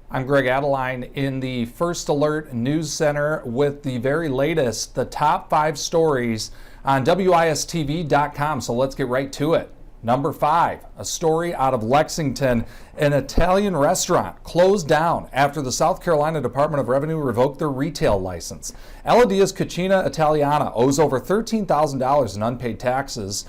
I'm Greg Adeline in the First Alert News Center with the very latest, the top 5 stories on WISTV.com. So let's get right to it. Number 5, a story out of Lexington. An Italian restaurant closed down after the South Carolina Department of Revenue revoked their retail license. Eladia's Cucina Italiana owes over $13,000 in unpaid taxes,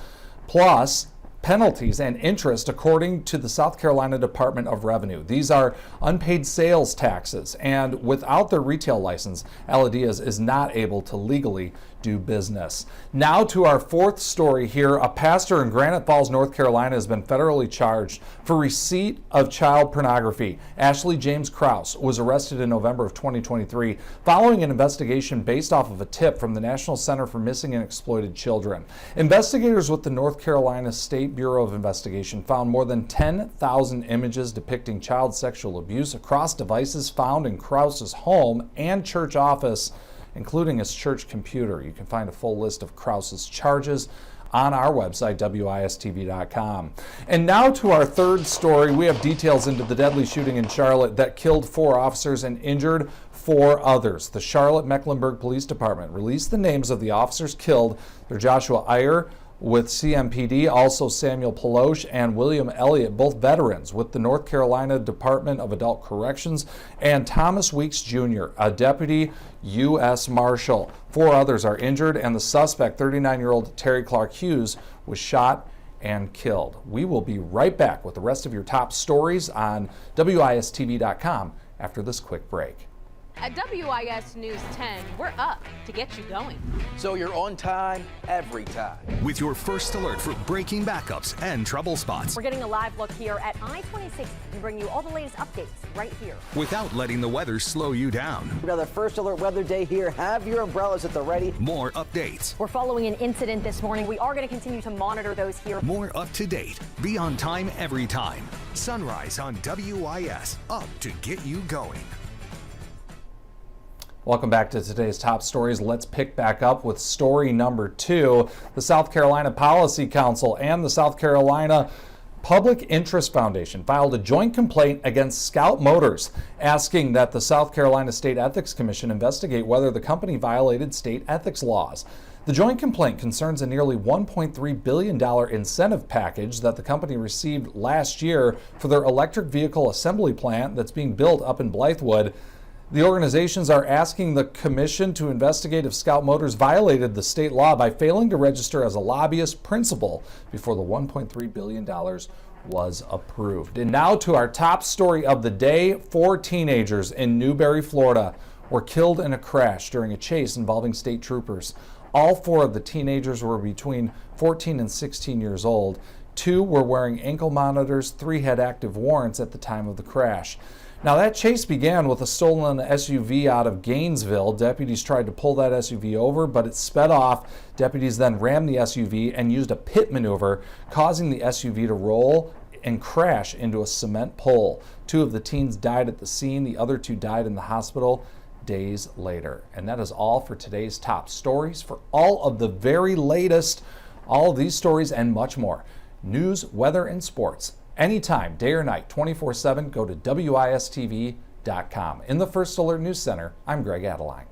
plus penalties and interest, according to the South Carolina Department of Revenue. These are unpaid sales taxes, and without their retail license, Eladia's is not able to legally do business. Now to our 4th story here. A pastor in Granite Falls, North Carolina has been federally charged for receipt of child pornography. Ashley James Krause was arrested in November of 2023 following an investigation based off of a tip from the National Center for Missing and Exploited Children. Investigators with the North Carolina State Bureau of Investigation found more than 10,000 images depicting child sexual abuse across devices found in Krause's home and church office, including his church computer. You can find a full list of Krause's charges on our website, WISTV.com. And now to our 3rd story. We have details into the deadly shooting in Charlotte that killed 4 officers and injured 4 others. The Charlotte-Mecklenburg Police Department released the names of the officers killed. They're Joshua Iyer with CMPD, also Samuel Peloche and William Elliott, both veterans with the North Carolina Department of Adult Corrections, and Thomas Weeks Jr., a deputy U.S. Marshal. 4 others are injured, and the suspect, 39-year-old Terry Clark Hughes, was shot and killed. We will be right back with the rest of your top stories on WISTV.com after this quick break. At WIS News 10, we're up to get you going. So you're on time, every time. With your first alert for breaking backups and trouble spots. We're getting a live look here at I-26 and bring you all the latest updates right here. Without letting the weather slow you down. Another first alert weather day here. Have your umbrellas at the ready. More updates. We're following an incident this morning. We are going to continue to monitor those here. More up to date. Be on time every time. Sunrise on WIS. Up to get you going. Welcome back to today's top stories. Let's pick back up with story number 2. The South Carolina Policy Council and the South Carolina Public Interest Foundation filed a joint complaint against Scout Motors, asking that the South Carolina State Ethics Commission investigate whether the company violated state ethics laws. The joint complaint concerns a nearly $1.3 billion incentive package that the company received last year for their electric vehicle assembly plant that's being built up in Blythewood. The organizations are asking the commission to investigate if Scout Motors violated the state law by failing to register as a lobbyist principal before the $1.3 billion was approved. And now to our top story of the day. 4 teenagers in Newberry, Florida were killed in a crash during a chase involving state troopers. All 4 of the teenagers were between 14 and 16 years old. 2 were wearing ankle monitors, 3 had active warrants at the time of the crash. Now, that chase began with a stolen SUV out of Gainesville. Deputies tried to pull that SUV over, but it sped off. Deputies then rammed the SUV and used a pit maneuver, causing the SUV to roll and crash into a cement pole. 2 of the teens died at the scene. The other 2 died in the hospital days later. And that is all for today's top stories. For all of the very latest, all of these stories and much more, news, weather, and sports, anytime, day or night, 24/7, go to WISTV.com. In the First Alert News Center, I'm Greg Adeline.